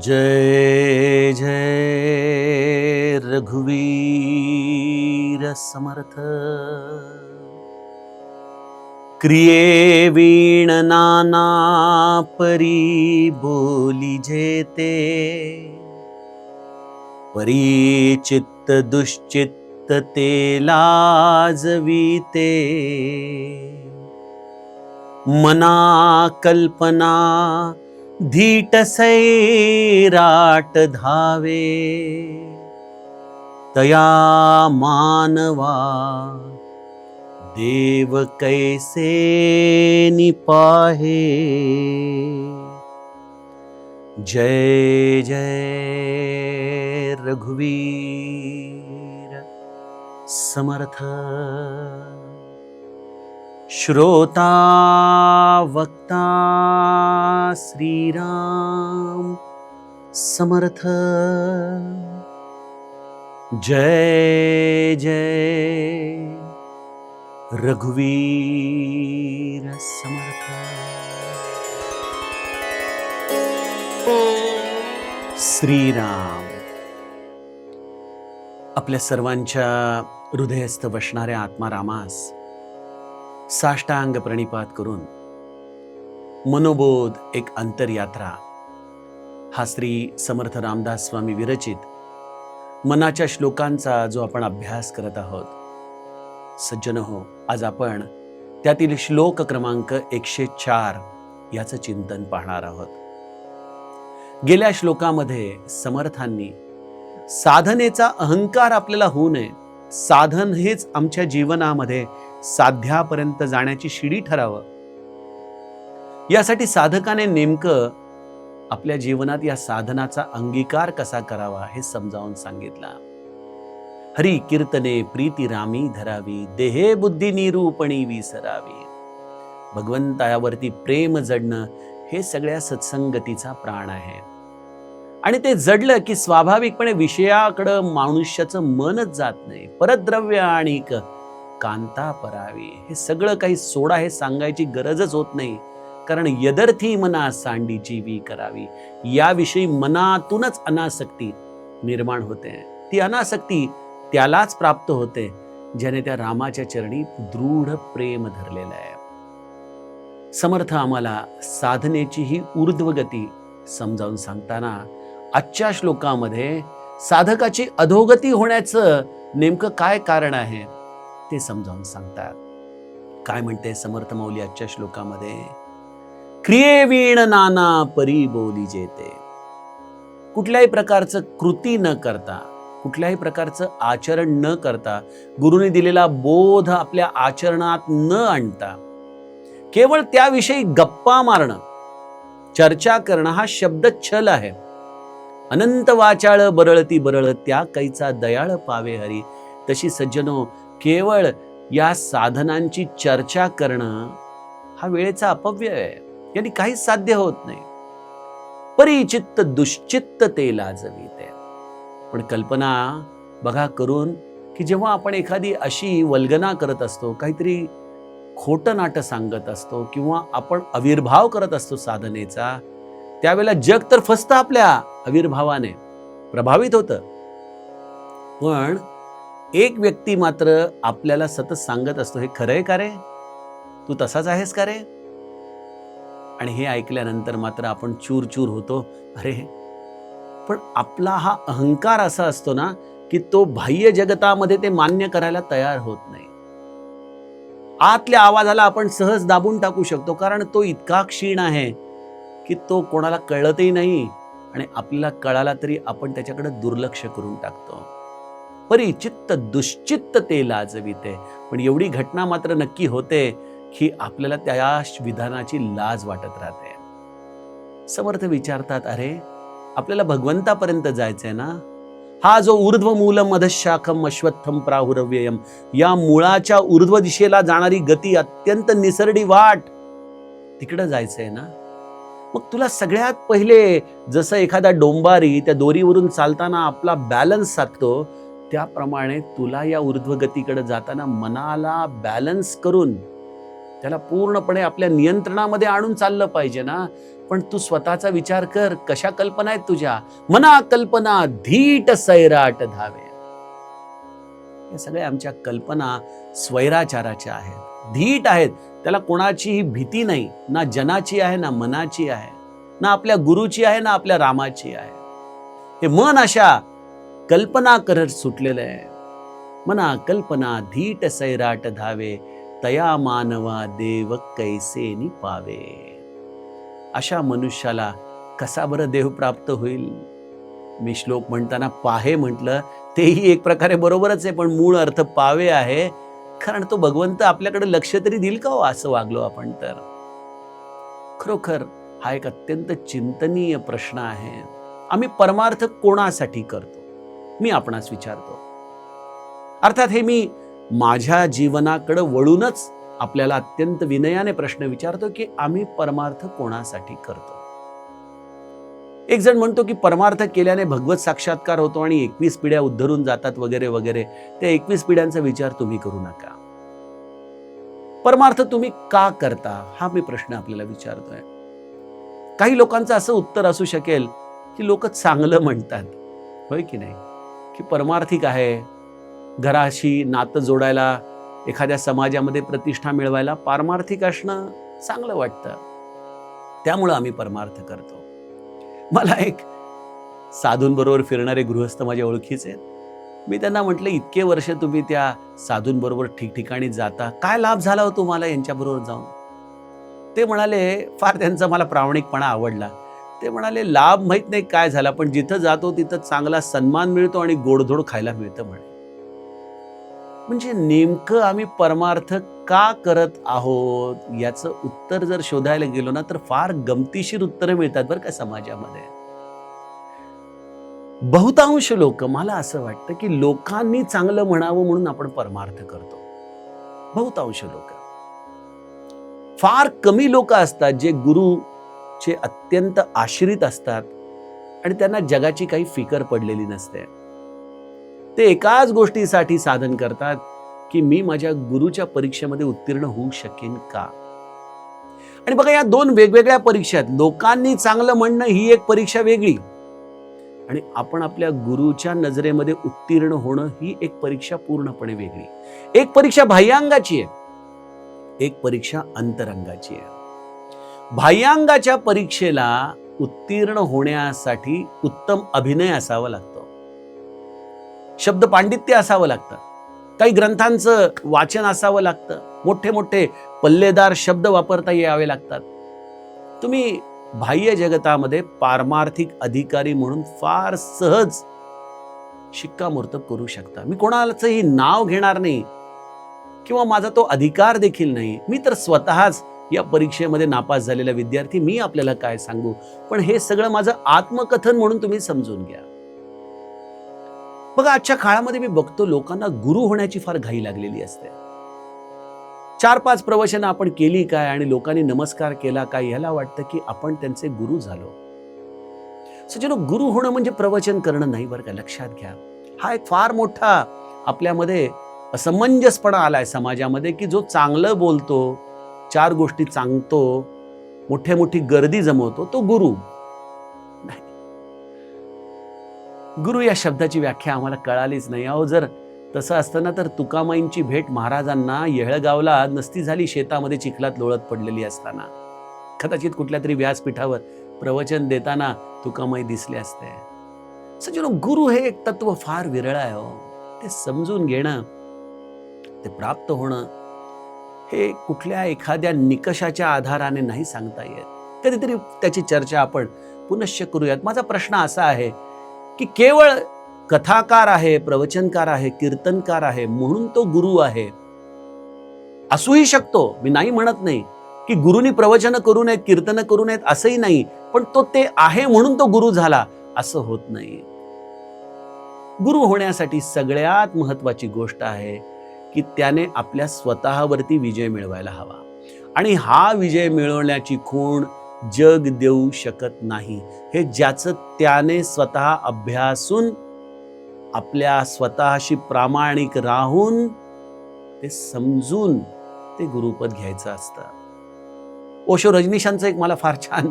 जय जय रघुवीर समर्थ। क्रिये वीण नाना परी बोली जेते, परी चित्त दुश्चित्त ते लाजवीते। मना कल्पना धीट सैराट धावे, तया मानवा देव कैसे निपाहे। जय जय रघुवीर समर्थ। श्रोता वक्ता श्रीराम समर्थ। जय जय रघुवीर समर्थ। श्रीराम आपल्या सर्वांच्या हृदयस्थ बसणाऱ्या आत्मारामास साष्टांग प्रणिपात करून मनोबोध एक अंतरयात्रा हा श्री समर्थ रामदास स्वामी विरचित मनाच्या श्लोकांचा जो आपण अभ्यास करत आहोत, सज्जन हो, आज आपण त्यातील श्लोक क्रमांक 104 याचं चिंतन पाहणार आहोत। गेल्या श्लोकामध्ये समर्थांनी साधनेचा अहंकार आपल्याला होऊ नये, साधन हेच आमच्या जीवनामध्ये साध्यापर्यंत जाण्याची शिडी ठरावं, यासाठी साधकाने नेमकं आपल्या जीवनात या साधनाचा अंगीकार कसा करावा हे समजावून सांगितलं। हरी कीर्तने प्रीती रामी धरावी, देहे बुद्धी निरूपणी विसरावी। भगवंतायावरती प्रेम जडणं हे सगळ्या सत्संगतीचा प्राण आहे, आणि ते जडलं की स्वाभाविकपणे विषयाकडं मनुष्याचं मनच जात नाही। परद्रव्य आणि कांता परावी, हे सगळं काही सोडा हे सांगायची गरजच होत नाही, कारण यदर्थी मना सांडीची वी करावी, याविषयी मनातूनच अनासक्ती निर्माण होते। ती अनासक्ती त्यालाच प्राप्त होते ज्याने त्या रामाच्या चरणी दृढ प्रेम धरलेलं आहे। समर्थ आम्हाला साधनेची ही ऊर्ध्वगती समजावून सांगताना आजच्या श्लोकामध्ये साधकाची अधोगती होण्याचं नेमकं काय कारण आहे ते समजावून सांगतात। काय म्हणते समर्थ माऊली आजच्या श्लोकामध्ये? क्रिये वीण नाना परी बोली जेते। कुठल्याही प्रकारचं कृती न करता, कुठल्याही प्रकारचं आचरण न करता, गुरुने दिलेला बोध आपल्या आचरणात न आणता, केवळ त्याविषयी गप्पा मारणं, चर्चा करणं हा शब्द छल आहे। अनंत वाचाळ बरळती बरळ, त्या कैचा दयाळ पावे हरी। तशी सज्जनो, केवळ या साधनांची चर्चा करणं हा वेळेचा अपव्यय आहे, यांनी काहीच साध्य होत नाही। परिचित्त दुश्चित्त ते लाजवीते। पण कल्पना बघा करून की जेव्हा आपण एखादी अशी वल्गना करत असतो, काहीतरी खोटं नाटं सांगत असतो, किंवा आपण आविर्भाव करत असतो साधनेचा, त्यावेळेला जग तर फसतं आपल्या आविर्भावाने, प्रभावित होतं। पण एक व्यक्ती मात्र आपल्याला सतत सांगत असतो, हे खरंय का रे, तू तसाच आहेस का रे? आणि हे ऐकल्यानंतर मात्र आपण चूर होतो, अरे पण आपला हा अहंकार असा असतो ना की तो बाह्य जगतामध्ये ते मान्य करायला तयार होत नाही। आतल्या आवाजाला आपण सहज दाबून टाकू शकतो, कारण तो इतका क्षीण आहे की तो कोणाला कळतही नाही, आणि आपल्याला कळाला तरी आपण त्याच्याकडे दुर्लक्ष करून टाकतो। परिचित्त दुश्चित्त ते लाजविते। पण एवढी घटना मात्र नक्की होते की आपल्याला त्या विधानाची लाज वाटत राहते। समर्थ विचारतात, अरे आपल्याला भगवंतापर्यंत जायचंय ना, हा जो ऊर्ध्व मूलम अधशाखम अश्वत्थम प्राहुरव्ययम, या मुळाच्या ऊर्ध्व दिशेला जाणारी गती, अत्यंत निसरडी वाट, तिकडे जायचंय ना, मग तुला सगळ्यात पहिले जसं एखादा डोंबारी त्या दोरीवरून चालताना आपला बॅलन्स साधतो, त्याप्रमाणे तुला या ऊर्ध्वगतीकडे जाताना मनाला बॅलन्स करून त्याला पूर्णपणे आपल्या नियंत्रणामध्ये आणून चाललं पाहिजे ना। पण तू स्वतःचा विचार कर, कशा कल्पना आहेत तुझ्या. मना कल्पना धीट सैराट धावे. या सगळ्या आमच्या कल्पना स्वैराचाराच्या आहेत, धीट आहेत. त्याला कोणाचीही भीती नाही, ना जनाची आहे ना मनाची आहे, ना आपल्या गुरुची आहे ना आपल्या रामाची आहे. हे मन अशा कल्पना करत सुटलेलं आहे. मना कल्पना धीट सैराट धावे, तया मानवा देव कैसे नि पावे. अशा मनुष्याला कसा बरं देव प्राप्त होईल. मी श्लोक म्हणताना पाहे म्हटलं, तेही एक प्रकारे बरोबरच आहे, पण मूळ अर्थ पावे आहे. कारण तो भगवंत आपल्याकडे लक्ष तरी देईल का हो, असं वागलो आपण तर. खरोखर हा एक अत्यंत चिंतनीय प्रश्न आहे. आम्ही परमार्थ कोणासाठी करतो, मी आपणास विचारतो. अर्थात हे मी माझ्या जीवनाकडे वळूनच आपल्याला अत्यंत विनयाने प्रश्न विचारतो की आम्ही परमार्थ कोणासाठी करतो. एक जण म्हणतो की परमार्थ केल्याने भगवत साक्षात्कार होतो आणि 21 पिढ्या उद्धरून जातात वगैरे वगैरे. त्या 21 पिढ्यांचा विचार तुम्ही करू नका. परमार्थ तुम्ही का करता, हा मी प्रश्न आपल्याला विचारतोय. काही लोकांचं असं उत्तर असू शकेल की लोक चांगलं म्हणतात, होय की नाही, की परमार्थिक आहे, घराशी नातं जोडायला, एखाद्या समाजामध्ये प्रतिष्ठा मिळवायला पारमार्थिक असणं चांगलं वाटतं, त्यामुळं आम्ही परमार्थ करतो. मला एक साधूंबरोबर फिरणारे गृहस्थ माझ्या ओळखीचे आहेत. मी त्यांना म्हटलं, इतके वर्ष तुम्ही त्या साधूंबरोबर ठिकठिकाणी जाता, काय लाभ झाला हो तुम्हाला यांच्याबरोबर जाऊन. ते म्हणाले, फार त्यांचा मला प्रामाणिकपणा आवडला. ते म्हणाले, लाभ माहीत नाही काय झाला, पण जिथं जातो तिथं चांगला सन्मान मिळतो आणि गोडधोड खायला मिळतं म्हणे. म्हणजे नेमकं आम्ही परमार्थ का करत आहोत याचं उत्तर जर शोधायला गेलो ना, तर फार गमतीशीर उत्तरं मिळतात बरं का समाजामध्ये. बहुतांश लोक, मला असं वाटतं की लोकांनी चांगलं म्हणावं म्हणून आपण परमार्थ करतो. बहुतांश लोक. फार कमी लोक असतात जे गुरुचे अत्यंत आश्रित असतात आणि त्यांना जगाची काही फिकर पडलेली नसते. ते एकाच गोष्टीसाठी साधन करतात की मी माझ्या गुरुच्या परीक्षेमध्ये उत्तीर्ण होऊ शकेन का. आणि बघा, या दोन वेगवेगळ्या परीक्षा आहेत. लोकांनी चांगलं म्हणणं ही एक परीक्षा वेगळी, आणि आपण आपल्या गुरुच्या नजरेमध्ये उत्तीर्ण होणं ही एक परीक्षा पूर्णपणे वेगळी. एक परीक्षा बाह्यांगाची आहे, एक परीक्षा अंतरंगाची आहे. बाह्यांगाच्या परीक्षेला उत्तीर्ण होण्यासाठी उत्तम अभिनय असावा लागतो, शब्द पांडित्य असावं लागतं, काही ग्रंथांचं वाचन असावं लागतं, मोठे मोठे पल्लेदार शब्द वापरता यावे लागतात. तुम्ही बाह्य जगतामध्ये पारमार्थिक अधिकारी म्हणून फार सहज शिक्कामोर्तब करू शकता. मी कोणाचंही नाव घेणार नाही किंवा माझा तो अधिकार देखील नाही. मी तर स्वतःच या परीक्षेमध्ये नापास झालेला विद्यार्थी. मी आपल्याला काय सांगू, पण हे सगळं माझं आत्मकथन म्हणून तुम्ही समजून घ्या. बघा, आजच्या काळामध्ये मी बघतो लोकांना गुरु होण्याची फार घाई लागलेली असते. 4-5 प्रवचनं आपण केली काय आणि लोकांनी नमस्कार केला काय, ह्याला वाटतं की आपण त्यांचे गुरु झालो. सज्जनो, गुरु होणं म्हणजे प्रवचन करणं नाही बरं का, लक्षात घ्या. हा एक फार मोठा आपल्यामध्ये असमंजसपणा आलाय समाजामध्ये की जो चांगलं बोलतो, 4 गोष्टी सांगतो, मोठी गर्दी जमवतो, तो गुरु नाही. गुरु या शब्दाची व्याख्या आम्हाला कळालीच नाही. अहो, जर तसं असतं ना, तर तुकामाईंची भेट महाराजांना येहळगावला नसती झाली, शेतामध्ये चिखलात लोळत पडलेली असताना. कदाचित कुठल्या तरी व्यासपीठावर प्रवचन देताना तुकामाई दिसले असते. सज्जनो, गुरु हे एक तत्व फार विरळ आहे हो. ते समजून घेणं, ते प्राप्त होणं, हे कुठल्या एखाद्या निकषाच्या आधाराने नाही सांगता येत. कधीतरी त्याची चर्चा आपण पुनश्च करूयात. माझा प्रश्न असा आहे की केवळ कथाकार आहे, प्रवचनकार आहे, कीर्तनकार आहे म्हणून तो गुरु आहे असूही शकतो. मी नाही म्हणत नाही की गुरुनी प्रवचन करू नयेत, कीर्तन करू नयेत, असंही नाही. पण तो ते आहे म्हणून तो गुरु झाला असं होत नाही. गुरु होण्यासाठी सगळ्यात महत्वाची गोष्ट आहे की त्याने आपल्या स्वतःवरती विजय मिळवायला हवा. आणि हा विजय मिळवण्याची खूण जग देऊ शकत नाही. हे ज्याचं त्याने स्वतः अभ्यासून, आपल्या स्वतःशी प्रामाणिक राहून, ते समजून ते गुरुपद घ्यायचं असतं. ओशो रजनीशांचं एक मला फार छान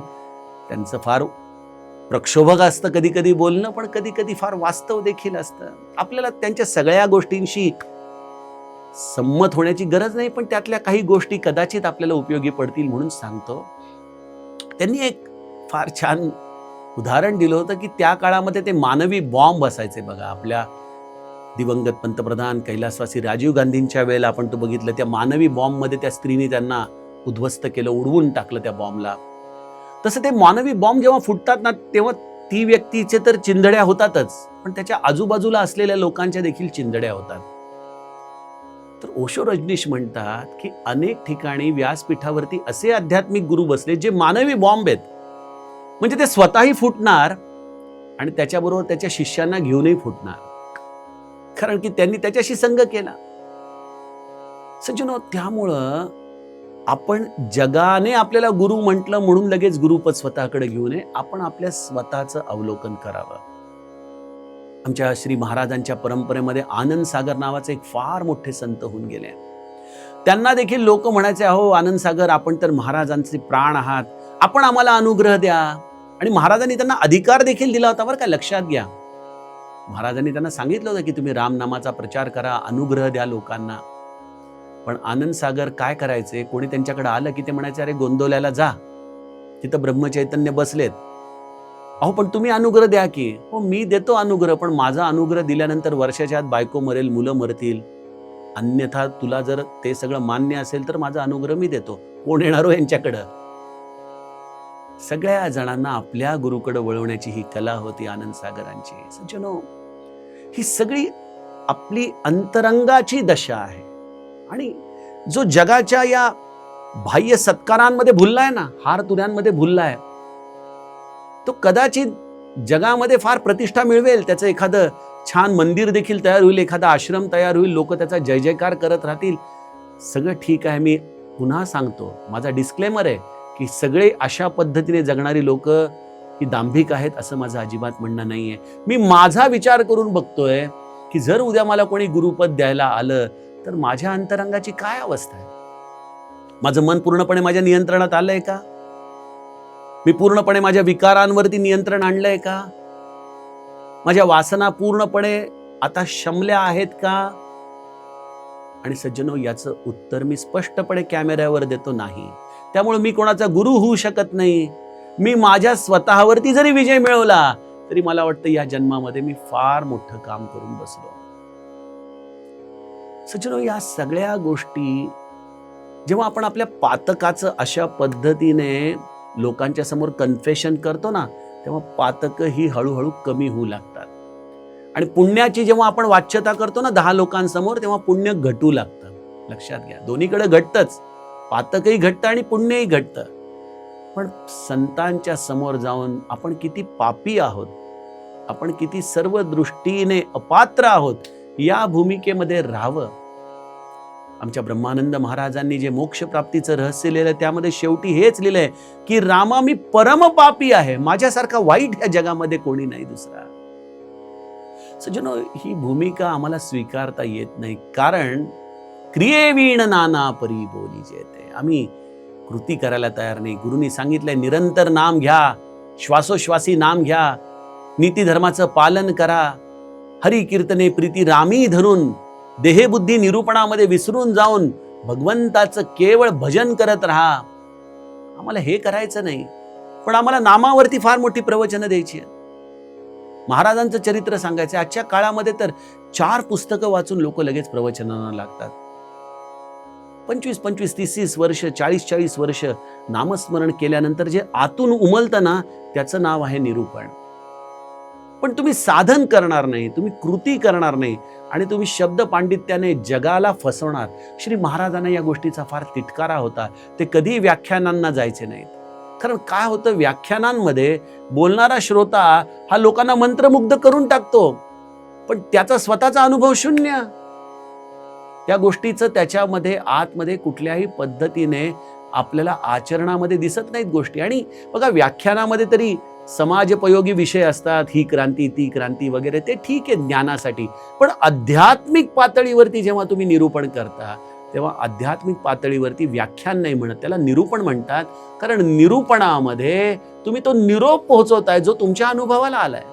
त्यांचं फार प्रक्षोभक असतं कधी कधी बोलणं, पण कधी कधी फार वास्तव देखील असतं. आपल्याला त्यांच्या सगळ्या गोष्टींशी संमत होण्याची गरज नाही, पण त्यातल्या काही गोष्टी कदाचित आपल्याला उपयोगी पडतील म्हणून सांगतो. त्यांनी एक फार छान उदाहरण दिलं होतं की त्या काळामध्ये ते मानवी बॉम्ब असायचे बघा. आपल्या दिवंगत पंतप्रधान कैलासवासी राजीव गांधींच्या वेळेला आपण तो बघितलं, त्या मानवी बॉम्बमध्ये त्या स्त्रीने त्यांना उद्ध्वस्त केलं, उडवून टाकलं त्या बॉम्बला. तसं ते मानवी बॉम्ब जेव्हा फुटतात ना, तेव्हा ती व्यक्तीचे तर चिंधड्या होतातच, पण त्याच्या आजूबाजूला असलेल्या लोकांच्या देखील चिंधड्या होतात. तर ओशो रजनीश म्हणतात की अनेक ठिकाणी व्यासपीठावरती असे आध्यात्मिक गुरु बसले जे मानवी बॉम्ब आहेत. म्हणजे ते स्वतःही फुटणार आणि त्याच्याबरोबर त्याच्या शिष्यांना घेऊनही फुटणार, कारण की त्यांनी त्याच्याशी संग केला. सज्जनो, त्यामुळं आपण जगाने आपल्याला गुरु म्हटलं म्हणून लगेच गुरुपद स्वतःकडे घेऊ नये. आपण आपल्या स्वतःचं अवलोकन करावं. आमच्या श्री महाराजांच्या परंपरेमध्ये आनंद सागर नावाचे एक फार मोठे संत होऊन गेले. त्यांना देखील लोक म्हणायचे, अहो आनंद सागर, आपण तर महाराजांचे प्राण आहात, आपण आम्हाला अनुग्रह द्या. आणि महाराजांनी त्यांना अधिकार देखील दिला होता बरं का, लक्षात घ्या. महाराजांनी त्यांना सांगितलं होतं की तुम्ही रामनामाचा प्रचार करा, अनुग्रह द्या लोकांना. पण आनंद सागर काय करायचे, कोणी त्यांच्याकडे आलं की ते म्हणायचे, अरे गोंदवल्याला जा, तिथं ब्रह्मचैतन्य बसलेत. अहो पण तुम्ही अनुग्रह द्या की. हो मी देतो अनुग्रह, पण माझा अनुग्रह दिल्यानंतर वर्षाच्या आत बायको मरेल, मुलं मरतील. अन्यथा तुला जर ते सगळं मान्य असेल तर माझा अनुग्रह मी देतो. कोण येणार हो यांच्याकडं? सगळ्या जणांना आपल्या गुरुकडे वळवण्याची ही कला होती आनंद सागरांची. सज्जनो, ही सगळी आपली अंतरंगाची दशा आहे. आणि जो जगाच्या या बाह्य सत्कारांमध्ये भुललाय ना, हार तुऱ्यांमध्ये भुललाय, तो कदाचित जगामध्ये फार प्रतिष्ठा मिळवेल, त्याचं एखादं छान मंदिर देखील तयार होईल, एखादा आश्रम तयार होईल, लोक त्याचा जय जयकार करत राहतील, सगळं ठीक आहे. मी पुन्हा सांगतो, माझा डिस्क्लेमर आहे की सगळे अशा पद्धतीने जगणारी लोक ही दांभिक आहेत असं माझं अजिबात म्हणणं नाहीये. मी माझा विचार करून बघतोय की जर उद्या मला कोणी गुरुपद द्यायला आलं तर माझ्या अंतरंगाची काय अवस्था आहे. माझं मन पूर्णपणे माझ्या नियंत्रणात आलंय का? मी पूर्णपणे माझ्या विकारांवरती नियंत्रण आणलंय का? माझ्या वासना पूर्णपणे आता शमल्या आहेत का? आणि सज्जनो, याचं उत्तर मी स्पष्टपणे कॅमेऱ्यावर देतो, नाही. त्यामुळे मी कोणाचा गुरु होऊ शकत नाही. मी माझ्या स्वतःवरती जरी विजय मिळवला तरी मला वाटतं या जन्मामध्ये मी फार मोठं काम करून बसलो. सज्जनो, या सगळ्या गोष्टी जेव्हा आपण आपल्या पातकाचं अशा पद्धतीने लोकांच्या समोर कन्फेशन करतो ना, तेव्हा पातक ही हळूहळू कमी होऊ लागतात. आणि पुण्याची जेव्हा आपण वाच्यता करतो ना 10 लोकांसमोर, तेव्हा पुण्य घटू लागतं. लक्षात घ्या, दोन्हीकडे घटतंच, पातकही घटतं आणि पुण्यही घटतं. पण संतांच्या समोर जाऊन आपण किती पापी आहोत, आपण किती सर्व दृष्टीने अपात्र आहोत, या भूमिकेमध्ये राहावं. आमच्या ब्रह्मानंद महाराजांनी जे मोक्ष प्राप्तीचं रहस्य लिहिलंय त्यामध्ये शेवटी हेच लिहिलंय की रामा, मी परम पापी आहे, माझ्यासारखा वाईट या जगामध्ये कोणी नाही दुसरा. सज्जनो, ही भूमिका आम्हाला स्वीकारता येत नाही, कारण क्रियेवीण नाना परी बोली जेते. आम्ही कृती करायला तयार नाही. गुरुनी सांगितलंय निरंतर नाम घ्या, श्वासोश्वासी नाम घ्या, नीती धर्माचं पालन करा, हरी कीर्तने प्रीती रामी धरून देहबुद्धी निरूपणामध्ये विसरून जाऊन भगवंताचं केवळ भजन करत राहा. आम्हाला हे करायचं नाही, पण आम्हाला नामावरती फार मोठी प्रवचनं द्यायची. महाराजांचं चरित्र सांगायचं. आजच्या काळामध्ये तर 4 पुस्तकं वाचून लोक लगेच प्रवचनांना लागतात. 25-25, 30-30 वर्ष, 40-40 वर्ष नामस्मरण केल्यानंतर जे आतून उमलतं ना, त्याचं नाव आहे निरूपण. पण तुम्ही साधन करणार नाही, तुम्ही कृती करणार नाही आणि तुम्ही शब्द पांडित्याने जगाला फसवणार. श्री महाराजांना या गोष्टीचा फार तिटकारा होता. ते कधी व्याख्यानांना जायचे नाहीत. कारण काय होतं, व्याख्यानांमध्ये बोलणारा श्रोता हा लोकांना मंत्रमुग्ध करून टाकतो, पण त्याचा स्वतःचा अनुभव शून्य. त्या गोष्टीचं त्याच्यामध्ये आतमध्ये कुठल्याही पद्धतीने आपल्याला आचरणामध्ये दिसत नाहीत गोष्टी. आणि बघा, व्याख्यानामध्ये तरी समाजोपयोगी विषय असतात, ही क्रांती ती क्रांती वगैरे, ते ठीक आहे ज्ञानासाठी. पण आध्यात्मिक पातळीवरती जेव्हा तुम्ही निरूपण करता तेव्हा आध्यात्मिक पातळीवरती व्याख्यान नाही म्हणत, त्याला निरूपण म्हणतात. कारण निरूपणामध्ये तुम्ही तो निरोप पोहोचवताय जो तुमच्या अनुभवाला आलाय.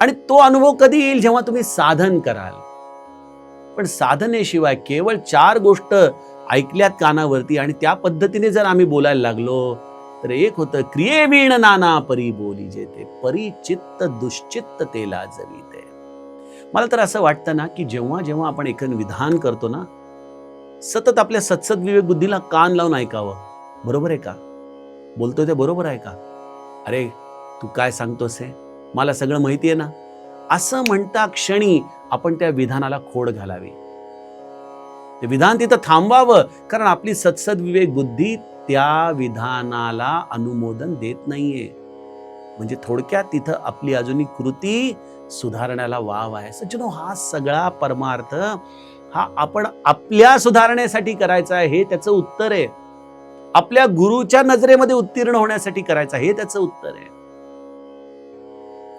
आणि तो अनुभव कधी येईल? जेव्हा तुम्ही साधन कराल. पण साधनेशिवाय केवळ 4 गोष्ट ऐकल्यात कानावरती आणि त्या पद्धतीने जर आम्ही बोलायला लागलो तर एक होतं, क्रियेवीण नाना परी बोली जेते, परिचित्त दुश्चित्त ते लाजविते. मला तर असं वाटतं ना की जेव्हा जेव्हा आपण एखादं विधान करतो ना, सतत आपल्या सत्सद विवेक बुद्धीला कान लावून ऐकावं. बरोबर आहे का? बोलतोय ते बरोबर आहे का? अरे तू काय सांगतोस हे? मला सगळं माहिती आहे ना? असं म्हणता क्षणी आपण त्या विधानाला खोड घालावी. ते विधान तिथं थांबवावं, कारण आपली सत्सद विवेक बुद्धी त्या विधानाला अनुमोदन देत नाहीये. म्हणजे थोडक्यात तिथं आपली अजूनही कृती सुधारण्याला वाव आहे. सज्जनो, हा सगळा परमार्थ हा आपण आपल्या सुधारण्यासाठी करायचा आहे, हे त्याचं उत्तर आहे. आपल्या गुरुच्या नजरेमध्ये उत्तीर्ण होण्यासाठी करायचं, हे त्याचं उत्तर आहे.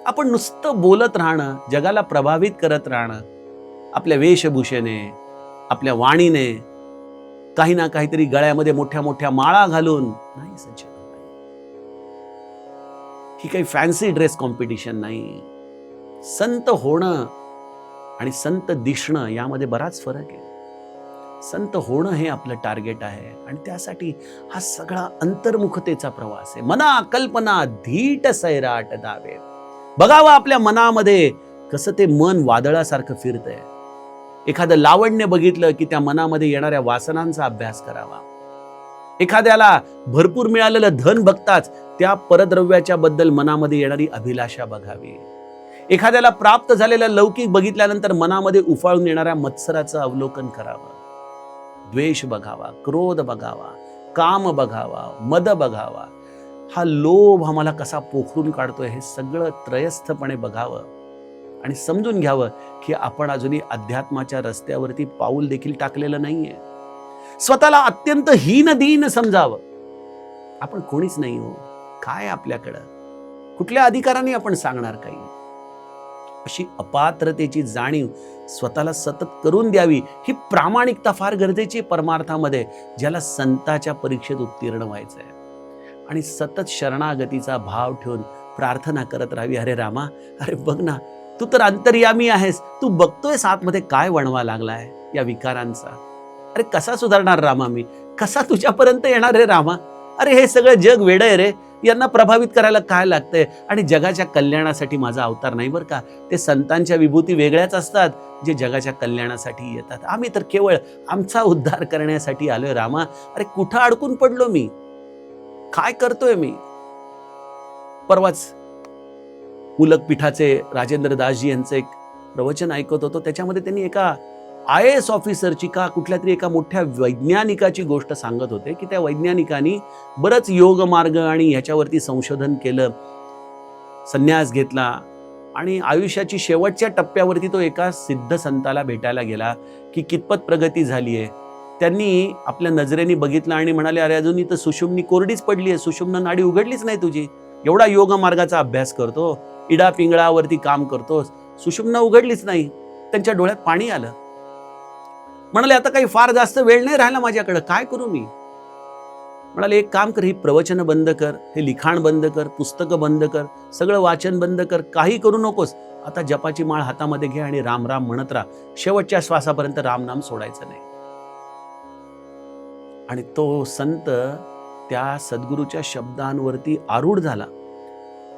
आपण नुसतं बोलत राहणं, जगाला प्रभावित करत राहणं, आपल्या वेशभूषेने, आपल्या वाणीने, काही ना काहीतरी गळ्यामध्ये मोठ्या मोठ्या माळा घालून नाही सज्जन. ही काही फॅन्सी ड्रेस कॉम्पिटिशन नाही. संत होणं आणि संत दिसणं यामध्ये बराच फरक आहे. संत होणं हे आपलं टार्गेट आहे आणि त्यासाठी हा सगळा अंतर्मुखतेचा प्रवास आहे. मना कल्पना धीट सैराट दावे. बघावं आपल्या मनामध्ये कसं ते मन वादळासारखं फिरतंय. एखादं लावण्य बघितलं की त्या मनामध्ये येणाऱ्या वासनांचा अभ्यास करावा. एखाद्याला भरपूर मिळालेलं धन बघताच त्या परद्रव्याच्या बद्दल मनामध्ये येणारी अभिलाषा बघावी. एखाद्याला प्राप्त झालेला लौकिक बघितल्यानंतर मनामध्ये उफाळून येणाऱ्या मत्सराचं अवलोकन करावं. द्वेष बघावा, क्रोध बघावा, काम बघावा, मद बघावा. हा लोभ आम्हाला कसा पोखरून काढतोय हे सगळं त्रयस्थपणे बघावं आणि समजून घ्यावं की आपण अजूनही अध्यात्माच्या रस्त्यावरती पाऊल देखील टाकलेलं नाहीये. स्वतःला अत्यंत हीन दीन समजावं. आपण कोणीच नाही हो. काय आपल्याकडं? कुठल्या अधिकाराने आपण सांगणार काही? अशी अपात्रतेची जाणीव स्वतःला सतत करून द्यावी. ही प्रामाणिकता फार गरजेची आहे परमार्थामध्ये, ज्याला संताच्या परीक्षेत उत्तीर्ण व्हायचं आहे. आणि सतत शरणागतीचा भाव ठेवून प्रार्थना करत राहावी. अरे रामा, अरे बघ ना, तू तर अंतर्यामी आहेस. तू बघतोयस आतमध्ये काय वणवा लागलाय या विकारांचा. अरे कसा सुधारणार रामा मी? कसा तुझ्यापर्यंत येणार रे रामा? अरे हे सगळं जग वेडं आहे रे. यांना प्रभावित करायला काय लागतंय? आणि जगाच्या कल्याणासाठी माझा अवतार नाही बरं का. ते संतांच्या विभूती वेगळ्याच असतात जे जगाच्या कल्याणासाठी येतात. आम्ही तर केवळ आमचा उद्धार करण्यासाठी आलोय रामा. अरे कुठं अडकून पडलो मी? काय करतोय मी? परवाच मुलक पीठाचे राजेंद्र दासजी यांचं एक प्रवचन ऐकत होतो. त्याच्यामध्ये त्यांनी एका IAS ऑफिसरची का कुठल्या तरी एका मोठ्या वैज्ञानिकाची गोष्ट सांगत होते की त्या वैज्ञानिकानी बरंच योग मार्ग आणि ह्याच्यावरती संशोधन केलं, संन्यास घेतला आणि आयुष्याची शेवटच्या टप्प्यावरती तो एका सिद्ध संताला भेटायला गेला की कितपत प्रगती झाली आहे. त्यांनी आपल्या नजरेने बघितलं आणि म्हणाले, अरे अजून इथं सुषुम्नी कोरडीच पडली आहे, सुषुम्न नाडी उघडलीच नाही तुझी. एवढा योग मार्गाचा अभ्यास करतो, इडा पिंगळावरती काम करतोस, सुषुम्न उघडलीच नाही. त्यांच्या डोळ्यात पाणी आलं. म्हणाले, आता काही फार जास्त वेळ नाही राहिला माझ्याकडे, काय करू मी? म्हणाले, एक काम कर, ही प्रवचन बंद कर, हे लिखाण बंद कर, पुस्तकं बंद कर, सगळं वाचन बंद कर, काही करू नकोस. आता जपाची माळ हातामध्ये घे आणि राम राम म्हणत राहा. शेवटच्या श्वासापर्यंत राम नाम सोडायचं नाही. आणि तो संत त्या सद्गुरूच्या शब्दांवरती आरूढ झाला.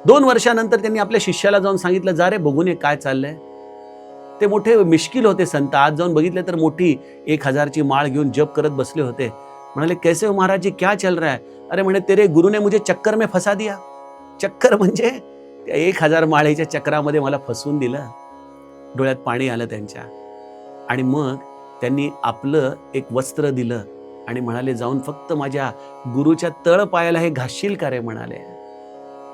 2 वर्षानंतर त्यांनी आपल्या शिष्याला जाऊन सांगितलं, जा रे बघून ये काय चाललंय. ते मोठे मिश्किल होते संत. आज जाऊन बघितले तर मोठी 1000ची माळ घेऊन जप करत बसले होते. म्हणाले, कैसे हो महाराज जी, क्या चल रहा है? अरे म्हणे, तेरे गुरु ने मुझे चक्कर में फंसा दिया. चक्कर म्हणजे त्या 1000 माळेच्या चक्रामध्ये मला फसवून दिलं. डोळ्यात पाणी आलं त्यांच्या. आणि मग त्यांनी आपलं एक वस्त्र दिलं आणि म्हणाले, जाऊन फक्त माझ्या गुरुच्या तळ पायाला हे घासशील का रे म्हणाले.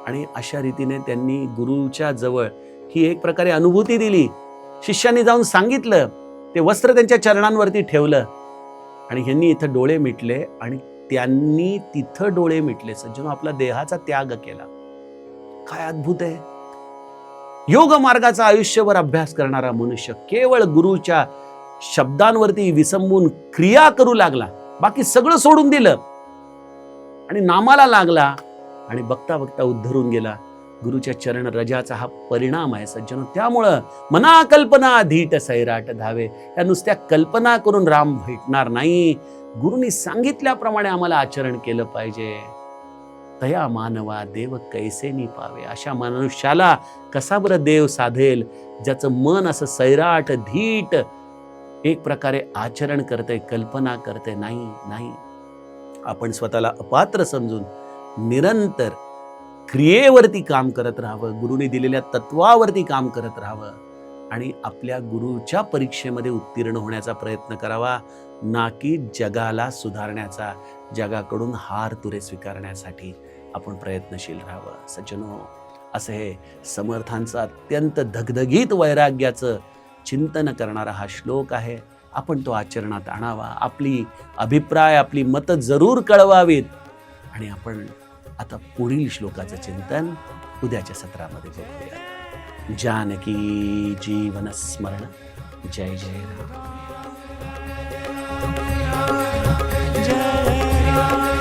आणि अशा रीतीने त्यांनी गुरुच्या जवळ ही एक प्रकारे अनुभूती दिली. शिष्यांनी जाऊन सांगितलं, ते वस्त्र त्यांच्या चरणांवरती ठेवलं आणि ह्यांनी इथं डोळे मिटले आणि त्यांनी तिथं डोळे मिटले. सज्जनो, आपला देहाचा त्याग केला. काय अद्भुत आहे. योग मार्गाचा आयुष्यभर अभ्यास करणारा मनुष्य केवळ गुरुच्या शब्दांवरती विसंबून क्रिया करू लागला, बाकी सगळं सोडून दिलं आणि नामाला लागला आणि बघता बघता उद्धरून गेला. गुरुच्या चरण रजाचा हा परिणाम आहे सज्जनो. त्यामुळं मना कल्पना धीट सैराट धावे. या नुसत्या कल्पना करून राम भेटणार नाही. गुरुनी सांगितल्याप्रमाणे आम्हाला आचरण केलं पाहिजे. तया मानवा देव कैसेनी पावे. अशा मनुष्याला कसा बरं देव साधेल, ज्याचं मन असं सैराट धीट एक प्रकारे आचरण करते, कल्पना करते. नाही, आपण स्वतःला अपात्र समजून निरंतर क्रियेवरती काम करत राहावं, गुरुने दिलेल्या तत्वावरती काम करत राहावं आणि आपल्या गुरुच्या परीक्षेमध्ये उत्तीर्ण होण्याचा प्रयत्न करावा, ना की जगाला सुधारण्याचा, जगाकडून हार तुरे स्वीकारण्यासाठी आपण प्रयत्नशील राहावं. सज्जनो, असं हे समर्थांचं अत्यंत धगधगीत वैराग्याचं चिंतन करणारा हा श्लोक आहे. आपण तो आचरणात आणावा, आपली अभिप्राय, आपली मतं जरूर कळवावीत आणि आपण आता पुढील श्लोकाचं चिंतन उद्याच्या सत्रामध्ये बघूया. जानकी जीवन स्मरण. जय जय राम. जय राम.